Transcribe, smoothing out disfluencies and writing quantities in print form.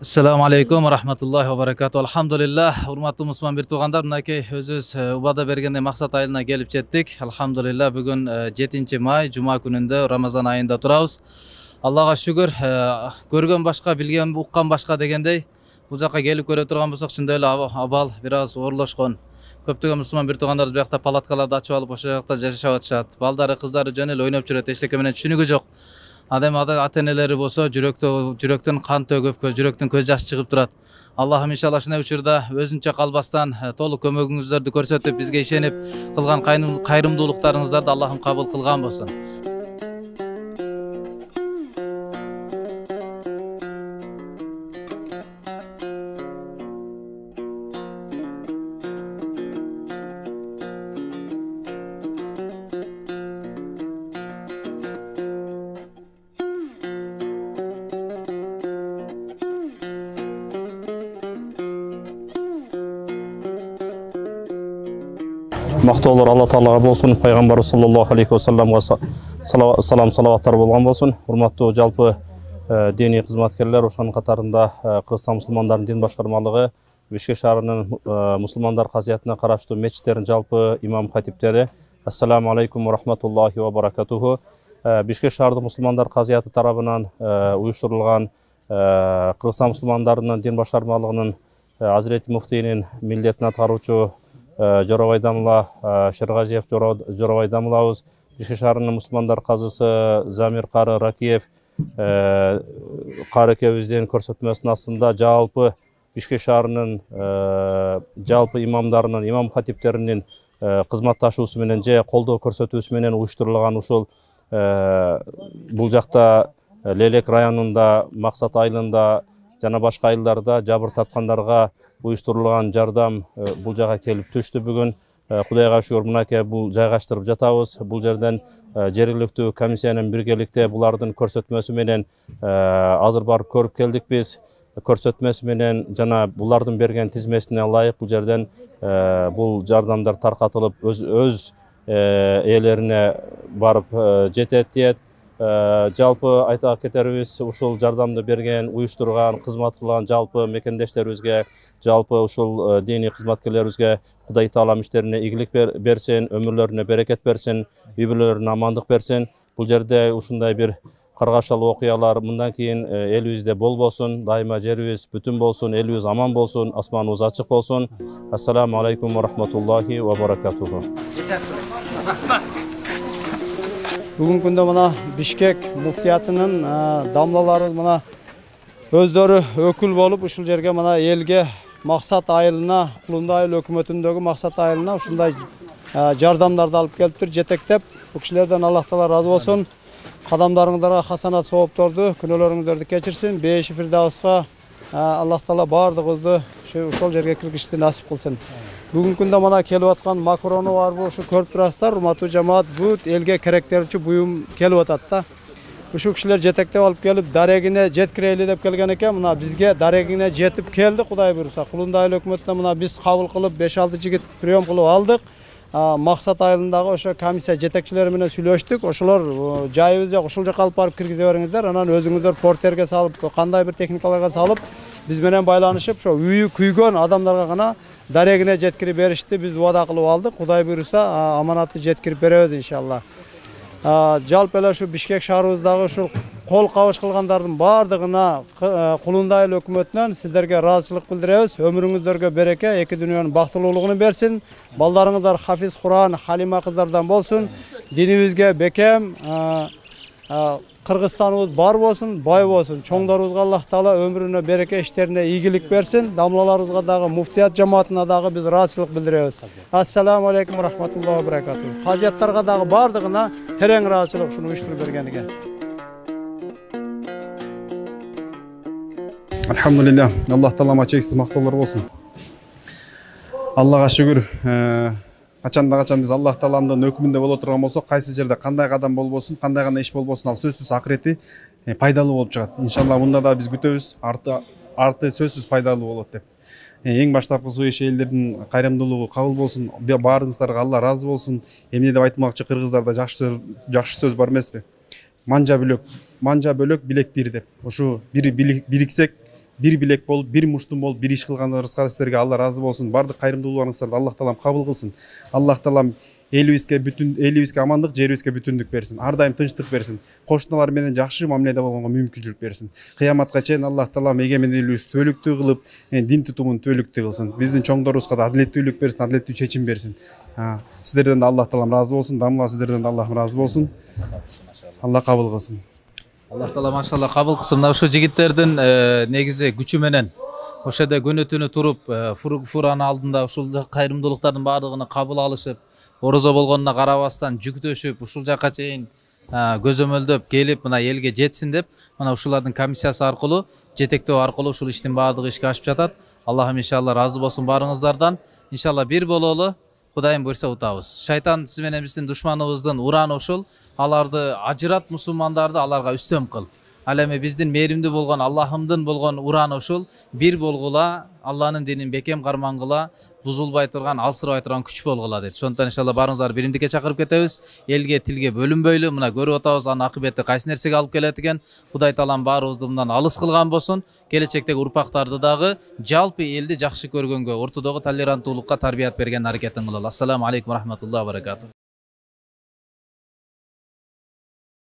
Assalamu alaikum wa rahmatullahi wa barakatuh. Alhamdulillah, urmatlı Müslüman bir tuğandar, mınaki özüz ubada bergende maksat ayına gelip jettik. Alhamdulillah, bugün 7 may, Cuma gününde Ramazan ayında turabız. Allah'a şükür, görgen başka, bilgen uqqan başka degendey. Bu jaka gelip göre turgan bolsok, şunda öyle abal biraz orloşkon. Köptөгөн Müslüman bir tuğandarыбыз bu jakta palatkalarda açıp alıp, oşo jakta жашап атышат. Балдары, кыздары жөн эле ойноп жүрөт, эчтеке менен түшүнүгү жок. Адам ата-энелери болсо жүрөктөн кан төгүп, жүрөктөн көз жаш чыгып турат. Аллахым иншалла ушундай учурда өзүнчө калбастан толук көмөгүңүздөрдү көрсөтүп, бизге ишенип кылган кайрымдуулуктарыңыздарды Аллахым кабыл кылган болсун. Maqtoolor Allah Taalaga bolsun, Пайгамбар sallallahu aleyhi ve sellem'e salam salavatlar bolgan bolsun. Urmattуу жалпы dini kızmatkерler, ошонун катарында Кыргызстан мусулмандарынын дин башкармалыгы, Бишкек шаарынын мусулмандар казиятына караштуу мечиттердин жалпы имам хатиптери. Ассаламу алейкум ва рахматуллахи ва баракатуху. Бишкек шаардык мусулмандар казияты тарабынан уюштурулган Кыргызстан мусулмандарынын дин башкармалыгынын Азирети муфтийнин милдетин аткаруучу Жоробай Дамла Шерғазиев Жоробай Дамлабыз, Бишкек шаарынын мусулмандар казысы Замир Кары Ракиев Кары экебиздин көрсөтмөсүнүн астында жалпы Бишкек шаарынын жалпы имамдарынын, имам хатиптеринин кызматташуусу менен же колдоо көрсөтүүсү менен уюштурулган ушул бул жакта Лелек районунда, Максат айылында жана башка айылдарда жабыр тарткандарга уюштурулган жардам бул жага келип түштү бүгүн. Кудайга шүгүр, мынакей бул жайгаштырып жатабыз. Бул жерден жергиликтүү комиссиянын биргеликте булардын көрсөтмөсү менен азыр барып көрүп келдик биз. Көрсөтмөсү менен жана булардын берген тизмесине ылайык бул жерден бул жардамдар таркатылып өз ээлерине барып жетет диет. Жалпы айта кетерибиз, ушул жардамды берген, уюштурган, кызмат кылган жалпы мекендештерибизге, жалпы ушул дини кызматкерлерибизге Кудай Таалам иштерине ийгилик берсин, өмүрлөрүнө берекет берсин, үй бүлөлөрүнө амандык берсин. Бул жерде ушундай бир каргашалуу окуялар мындан кийин элибизде болбосун, дайыма жерибиз бүтүн болсун, элибиз аман болсун, асманыбыз ачык болсун. Ассаламу алейкум ва рахматуллахи ва баракатуху. Бүгүнкү күндө мына Бишкек муфтиятынын дамлалары мына өздөрү өкүл болуп ушул жерге мына элге Максат айылына, Кулундай айыл өкмөтүндөгү Максат айылына ушундай жардамдарды алып келиптир, жетектеп. Бул кишилерден Аллах Таала ыраазы болсун. Кадамдарыңдарга хасанат соопторду, күнөөлөрүңүздөрдү кечирсин. Бейиши Фирдауска Аллах Таала баардыгыбызды ошол жерге киргишти насип кылсын. Бүгүнкү күндө мына келип аткан макарону бар бул, ушу көрүп турасыздар. Урматтуу жамаат, бүт элге керектерүүчү буюм келип атат да. Ушул кишилер жетектеп алып келип, дарегине жеткирели деп келген экен. Мына бизге дарегине жетип келди, Кудай буйруса. Кулундай айыл өкмөтүнө мына биз кабыл кылып 5-6 жигит прием кылып алдык. Максат айылындагы ошо комиссия жетекчилери менен сүйлөштүк. Ошолор жайыбыз жок, ушул жака алып барып киргизе бериңиздер. Анан өзүңүздөр портерге салып, кандай бир техникаларга салып, биз менен байланышып, ошо үйү күйгөн адамдарга гана дарегине жеткирип беришти. Биз убада кылып алдык. Кудай буйруса аманатты жеткирип беребиз иншалла. Жалпы эле ушу Бишкек шаарыбыздагы ушул кол кабыш кылгандардын баардыгына Кулундай айыл өкмөтүнөн сиздерге ыраазычылык билдиребиз. Өмүрүңүздөргө береке, эки дүйнөнүн бактылуулугун берсин. Балдарыңыздар хафиз Куран, халима кыздардан болсун. Динибизге бекем, Кыргызстаныбыз бар болсун, бай болсун. Чоңдорубузга Аллах Таала өмүрүнө береке, иштерине ийгилик берсин. Дамлаларыбызга дагы, муфтият жамаатына дагы биз ыраазычылык билдиребиз. Ассаламу алейкум ва рахматуллахи ва баракатуху. Кажияттарга дагы баардыгына терең ыраазычылык ушуну уюштуруп бергениге. Alhamdulillah, Allah Taala чексиз мактоолор болсун. Аллага шүгүр. Качан биз Аллах Тааламдын өкүмүндө боло турган болсок, кайсы жерде кандай кадам болбосун, кандай гана иш болбосун, ал сөзсүз акырети пайдалуу болуп чыгат. Иншалла мында да биз күтөбүз, арты сөзсүз пайдалуу болот деп. Эң баштапкысы иш элдердин кайрымдуулугу кабыл болсун, баарыңыздарга Алла ыраазы болсун. Эмне деп айтмакчы, кыргыздарда жакшы сөз бар эмеспи? Манжа бөлөк билек бир деп. Ушу бириксек бир билек болуп, бир муштум болуп, бир иш кылгандарыңызга сиздерге Алла ыраазы болсун. Бардык кайрымдуулугуңуздарды Аллах таалам кабыл кылсын. Аллах таалам элибизге амандык, жерибизге бүтүндүк берсин. Ар дайым тынчтык берсин. Кошуналар менен жакшы мамиледе болгонго мүмкүнчүлүк берсин. Кыяматка чейин Аллах таалам эгемен элибизди түбөлүктүү кылып, дин тутумун түбөлүктүү кылсын. Биздин чоңдорубузга да адилеттүүлүк берсин, адилеттүү чечим берсин. Сиздерден да Аллах таалам ыраазы болсун. Дамла сиздерден да Аллах ыраазы болсун. Алла кабыл кылсын. Аллах таала машалла кабыл кылсын. Мына ушул жигиттердин негизи күчү менен ошол жерде күнү түнү туруп фураны алдында ушул кайрымдуулуктардын баардыгын кабыл алышып, орозо болгонуна карабастан жүктөшүп, ушул жака чейин көзөмөлдөп келип, мына элге жетсин деп, мына ушулардын комиссиясы аркылуу, жетектөө аркылуу ушул иштин баардыгы ишке ашып жатат. Аллахым иншалла ыраазы болсун баарыңыздардан. Иншалла бир бололу. Кудайым буйрса утабыз. Шайтан сиз менен биздин душманыбыздын ураны ушул. Аларды ажырат, мусулмандарды аларга үстөм кыл. Ал эми биздин мээримдүү болгон Аллахымдын болгон ураны ушул. Бир болгула, Алланын динин бекем кармангыла, бузулбай турган, алсырабай турган күч болгула дейт. Ошондуктан иншалла баарыңыздарды биримдикке чакырып кетебиз. Элге, тилге бөлүнбөйлү. Мына көрүп атабыз, анын акыбети кайсы нерсеге алып келет экен. Кудай таалам баарыбызды мындан алыс кылган болсун. Келечектеги урпактарды дагы жалпы элди жакшы көргөнгө, ортодогу толеранттуулукка тарбият берген аракетин кылалы. Ассаламу алейкум рахматуллахи ва баракатух.